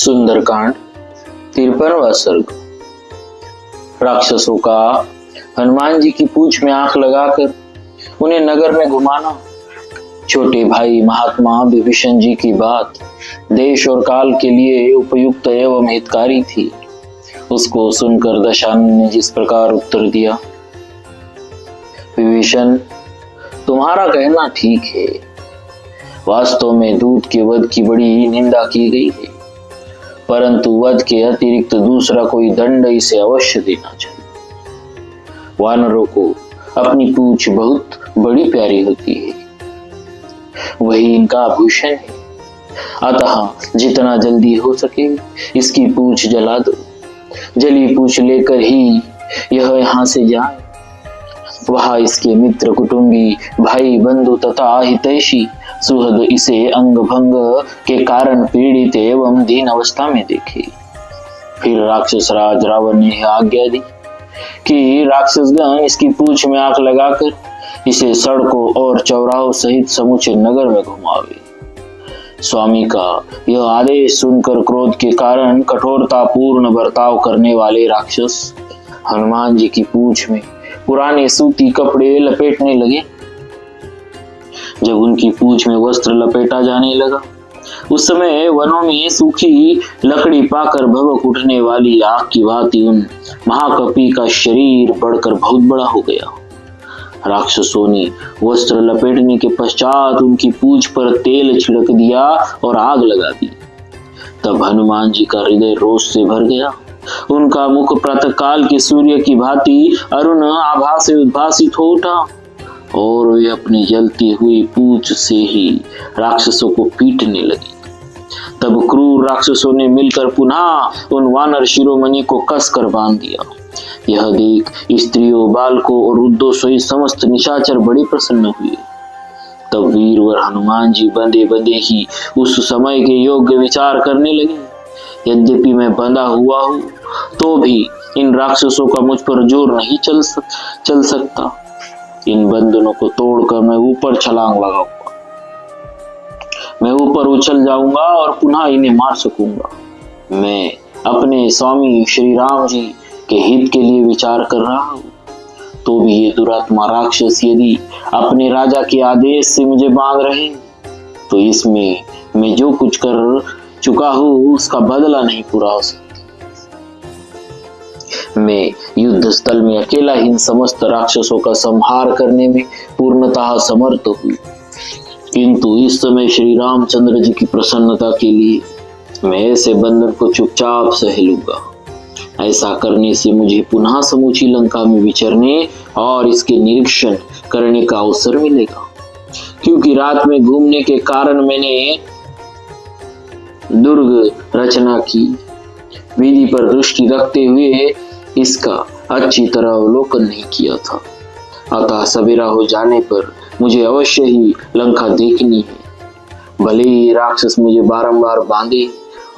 सुंदरकांड 53वां सर्ग। राक्षसों का हनुमान जी की पूंछ में आंख लगाकर उन्हें नगर में घुमाना। छोटे भाई महात्मा विभीषण जी की बात देश और काल के लिए उपयुक्त एवं हितकारी थी। उसको सुनकर दशानन ने जिस प्रकार उत्तर दिया, विभीषण, तुम्हारा कहना ठीक है। वास्तव में दूत के वध की बड़ी निंदा की गई है, परंतु वध के अतिरिक्त दूसरा कोई दंड इसे अवश्य देना चाहिए। वानरों को अपनी पूंछ बहुत बड़ी प्यारी होती है, वही इनका आभूषण है। अतः जितना जल्दी हो सके इसकी पूंछ जला दो। जली पूंछ लेकर ही यह यहाँ से जाए। वहां इसके मित्र कुटुंबी भाई बंधु तथा हितैषी सुहृद इसे अंग भंग के कारण पीड़ित एवं दीन अवस्था में देखे। फिर राक्षस राज रावण ने आज्ञा दी कि राक्षसगण इसकी पूंछ में आंख लगाकर इसे सड़कों और चौराहों सहित समूचे नगर में घुमावे। स्वामी का यह आदेश सुनकर क्रोध के कारण कठोरता पूर्ण बर्ताव करने वाले राक्षस हनुमान जी की पूंछ में पुराने सूती कपड़े लपेटने लगे। जब उनकी पूंछ में वस्त्र लपेटा जाने लगा, उस समय वनों में सूखी लकड़ी पाकर भभक उठने वाली आग की भांति उन महाकपि का शरीर बढ़कर बहुत बड़ा हो गया। राक्षसों ने वस्त्र लपेटने के पश्चात उनकी पूंछ पर तेल छिड़क दिया और आग लगा दी। तब हनुमान जी का हृदय रोष से भर गया। उनका मुख प्रातः काल के सूर्य की भांति अरुण आभा से उद्भासित हो उठा और वे अपनी जलती हुई पूंछ से ही राक्षसों को पीटने लगे। तब क्रूर राक्षसों ने मिलकर पुनः उन वानर शिरोमणि को कसकर बांध दिया। यह देख स्त्रियों, बालकों और वृद्धों सहित समस्त निशाचर बड़े प्रसन्न हुए। तब वीरवर हनुमान जी बंधे बंधे ही उस समय के योग्य विचार करने लगे। यद्यपि मैं बंधा हुआ हूँ तो भी इन राक्षसों का मुझ पर जोर नहीं चल सकता। इन बंधनों को तोड़कर मैं ऊपर छलांग लगाऊंगा। मैं ऊपर उछल जाऊंगा और पुनः इन्हें मार सकूंगा। मैं अपने स्वामी श्री राम जी के हित के लिए विचार कर रहा हूँ, तो भी ये दुरात्मा राक्षस यदि अपने राजा के आदेश से मुझे बांध रहे तो इसमें मैं जो कुछ कर चुका हूँ उसका बदला नहीं पूरा हो सकता। मैं युद्ध स्थल में अकेला इन समस्त राक्षसों का संहार करने में पूर्णतः समर्थ हूँ, किंतु इस समय श्री रामचंद्र जी की प्रसन्नता के लिए मैं ऐसे बंधन को चुपचाप सह लूंगा। ऐसा करने से मुझे पुनः समूची लंका में विचरने और इसके निरीक्षण करने का अवसर मिलेगा, क्योंकि रात में घूमने के कारण मैंने दुर्ग रचना की। विधि पर दृष्टि रखते हुए इसका अच्छी तरह अवलोकन नहीं किया था। अतः सवेरा हो जाने पर मुझे अवश्य ही लंका देखनी है। भले ही राक्षस मुझे बारंबार बांधे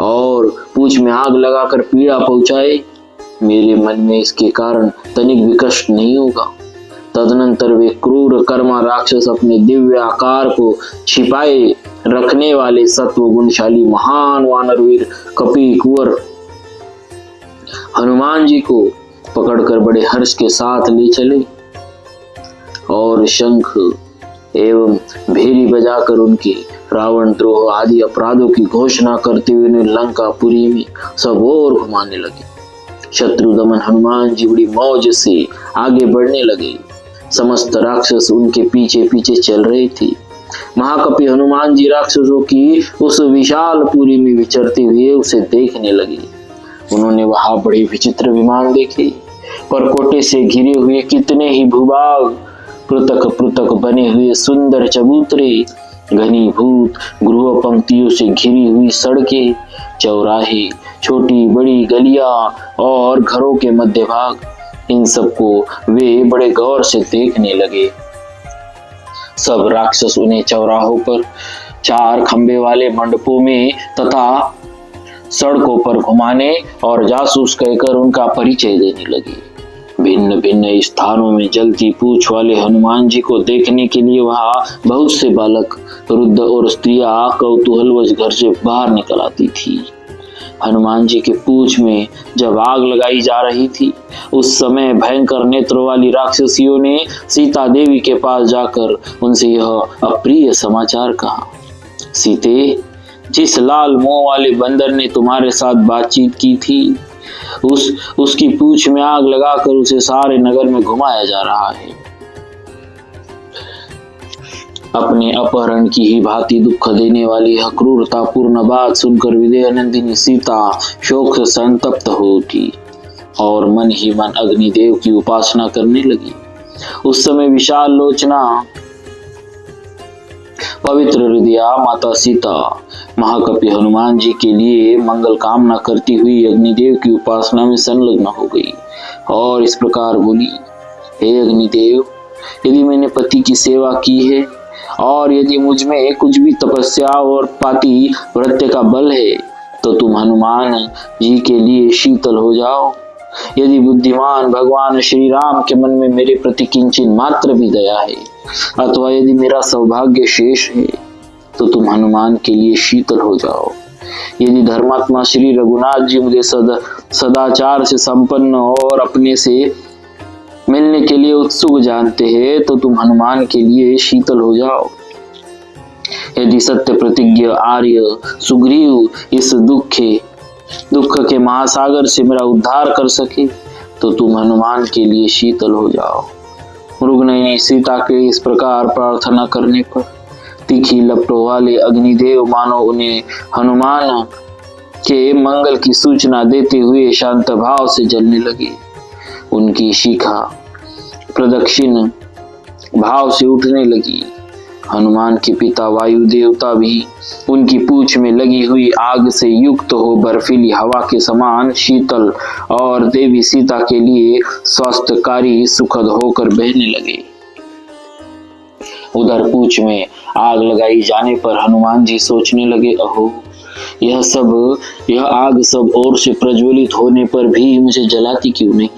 और पूंछ में आग लगाकर पीड़ा पहुंचाए, मेरे मन में इसके कारण तनिक भी कष्ट नहीं होगा। तदनंतर वे क्रूर कर्मा राक्षस अपने दिव्य आकार को छिपाए रखने वाले सत्व गुणशाली महान वानरवीर कपि कुंवर हनुमान जी को पकड़कर बड़े हर्ष के साथ ले चले और शंख एवं भेरी बजाकर उनके रावण द्रोह आदि अपराधों की घोषणा करते हुए उन्हें लंकापुरी में सब ओर घुमाने लगे। शत्रु दमन हनुमान जी बड़ी मौज से आगे बढ़ने लगे। समस्त राक्षस उनके पीछे पीछे चल रहे थे। महाकपि हनुमान जी राक्षसों की उस विशाल पुरी में विचरते हुए उसे देखने लगे। उन्होंने वहां बड़े विचित्र विमान देखे, परकोटे से घिरे हुए कितने ही भूभाग, पृथक पृथक बने हुए सुंदर चबूतरे, घनीभूत गृह पंक्तियों से घिरी हुई सड़कें, चौराहे, छोटी बड़ी गलियां और घरों के मध्य भाग, इन सबको वे बड़े गौर से देखने लगे। सब राक्षस उन्हें चौराहों पर, चार खंबे वाले मंडपों में तथा सड़कों पर घुमाने और जासूस कहकर उनका परिचय देने लगे। भिन्न भिन्न स्थानों में जलती पूंछ वाले हनुमान जी को देखने के लिए वहां बहुत से बालक, वृद्ध और स्त्रियां कौतूहलवश घर से बाहर निकल आती थी। हनुमान जी के पूंछ में जब आग लगाई जा रही थी, उस समय भयंकर नेत्रों वाली राक्षसियों ने सीता देवी के पास जाकर उनसे यह अप्रिय समाचार कहा। सीते, जिस लाल मुंह वाले बंदर ने तुम्हारे साथ बातचीत की थी, उसकी पूंछ में आग लगाकर उसे सारे नगर में घुमाया जा रहा है। अपने अपहरण की ही भांति दुख देने वाली यह क्रूरतापूर्ण बात सुनकर विदेहनंदिनी सीता शोक से संतप्त हो उठी और मन ही मन अग्निदेव की उपासना करने लगी। उस समय विशाल लोचना पवित्र हृदया माता सीता महाकपि हनुमान जी के लिए मंगल कामना करती हुई अग्निदेव की उपासना में संलग्न हो गई और इस प्रकार बोली, हे अग्निदेव, यदि मैंने पति की सेवा की है और यदि मुझ में कुछ भी तपस्या और पाति व्रत्य का बल है, तो तुम हनुमान जी के लिए शीतल हो जाओ। यदि बुद्धिमान भगवान श्री राम के मन में मेरे प्रति किंचित मात्र भी दया है अथवा यदि मेरा सौभाग्य शेष है, तो तुम हनुमान के लिए शीतल हो जाओ। यदि धर्मात्मा श्री रघुनाथ जी मुझे सदाचार से संपन्न और अपने से मिलने के लिए उत्सुक जानते हैं, तो तुम हनुमान के लिए शीतल हो जाओ। यदि सत्य प्रतिज्ञ आर्य सुग्रीव इस दुख के महासागर से मेरा उद्धार कर सके, तो तुम हनुमान के लिए शीतल हो जाओ। मृगनयनी सीता के इस प्रकार प्रार्थना करने पर तीखी लपटों वाले अग्निदेव मानो उन्हें हनुमान के मंगल की सूचना देते हुए शांत भाव से जलने लगे। उनकी शिखा प्रदक्षिण भाव से उठने लगी। हनुमान के पिता वायु देवता भी उनकी पूंछ में लगी हुई आग से युक्त हो बर्फीली हवा के समान शीतल और देवी सीता के लिए स्वास्थ्यकारी सुखद होकर बहने लगे। उधर पूंछ में आग लगाई जाने पर हनुमान जी सोचने लगे, अहो, यह आग सब ओर से प्रज्वलित होने पर भी मुझे जलाती क्यों नहीं?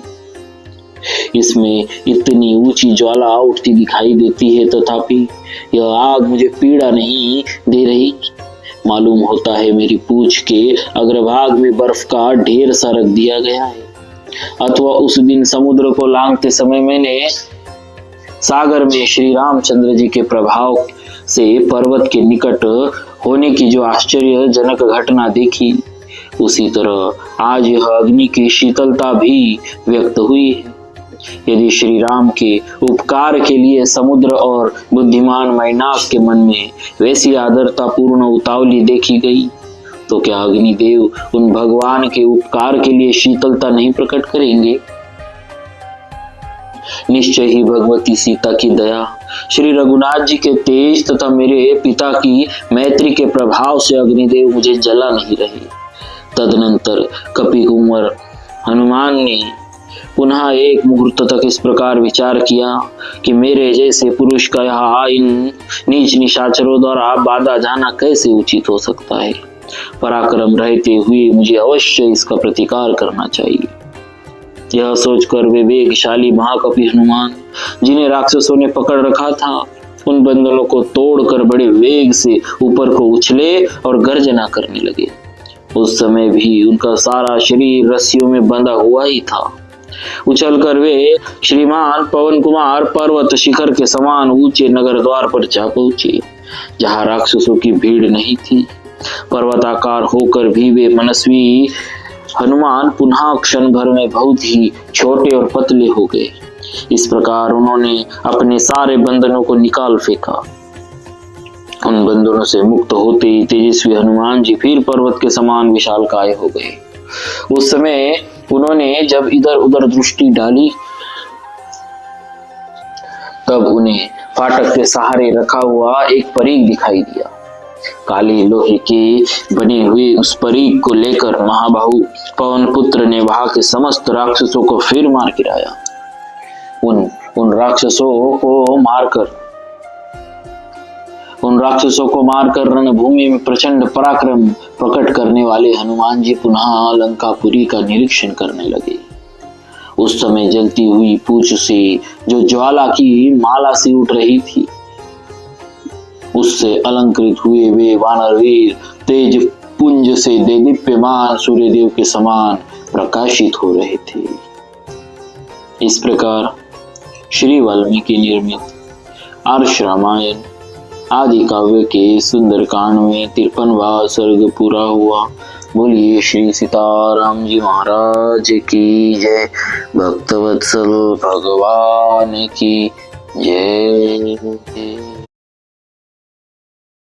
इसमें इतनी ऊंची ज्वाला उठती दिखाई देती है, तथापि यह आग मुझे पीड़ा नहीं दे रही। मालूम होता है मेरी पूंछ के अग्रभाग में बर्फ का ढेर सा रख दिया गया है, अथवा उस दिन समुद्र को लांघते समय मैंने सागर में श्री रामचंद्र जी के प्रभाव से पर्वत के निकट होने की जो आश्चर्यजनक घटना देखी, उसी तरह आज यह अग्नि की शीतलता भी व्यक्त हुई है। यदि श्री राम के उपकार के लिए समुद्र और बुद्धिमान मैनाक के मन में वैसी आदरता पूर्ण उतावली देखी गई, तो क्या अग्निदेव उन भगवान के उपकार के लिए शीतलता नहीं प्रकट करेंगे? निश्चय ही भगवती सीता की दया, श्री रघुनाथ जी के तेज तथा मेरे पिता की मैत्री के प्रभाव से अग्निदेव मुझे जला नहीं रहे। तदनंतर कपि कुंवर हनुमान ने पुनः एक मुहूर्त तक इस प्रकार विचार किया कि मेरे जैसे पुरुष का यहाँ इन नीच निशाचरों द्वारा बाधा जाना कैसे उचित हो सकता है। पराक्रम रहते हुए मुझे अवश्य इसका प्रतिकार करना चाहिए। यह सोचकर वे वेगशाली महाकपि हनुमान, जिन्हें राक्षसों ने पकड़ रखा था, उन बंधनों को तोड़कर बड़े वेग से ऊपर को उछले और गर्जना करने लगे। उस समय भी उनका सारा शरीर रस्सियों में बंधा हुआ ही था। उछलकर वे श्रीमान पवन कुमार पर्वत शिखर के समान ऊंचे नगर द्वार पर जा पहुंचे, जहां राक्षसों की भीड़ नहीं थी। पर्वताकार होकर भी वे मनस्वी हनुमान पुनः क्षण भर में बहुत ही छोटे और पतले हो गए। इस प्रकार उन्होंने अपने सारे बंधनों को निकाल फेंका। उन बंधनों से मुक्त होते ही तेजस्वी हनुमान जी फिर पर्वत के समान विशालकाय हो गए। उस समय उन्होंने जब इधर उधर दृष्टि डाली, तब उन्हें फाटक के सहारे रखा हुआ एक परीख दिखाई दिया। काले लोहे के बने हुए उस परीख को लेकर महाबाहु पवन पुत्र ने वहां के समस्त राक्षसों को फिर मार गिराया। उन राक्षसों को मारकर रणभूमि में प्रचंड पराक्रम प्रकट करने वाले हनुमान जी पुनः लंकापुरी का निरीक्षण करने लगे। उस समय जलती हुई पूंछ से जो ज्वाला की माला सी उठ रही थी, उससे अलंकृत हुए वे वानरवीर तेज पुंज से देदीप्यमान सूर्यदेव के समान प्रकाशित हो रहे थे। इस प्रकार श्री वाल्मीकि निर्मित आर्ष रामायण आदि काव्य के सुंदर कांड में 53वां सर्ग पूरा हुआ। बोलिए श्री सीताराम जी महाराज की जय। भक्तवत्सल भगवान की जय।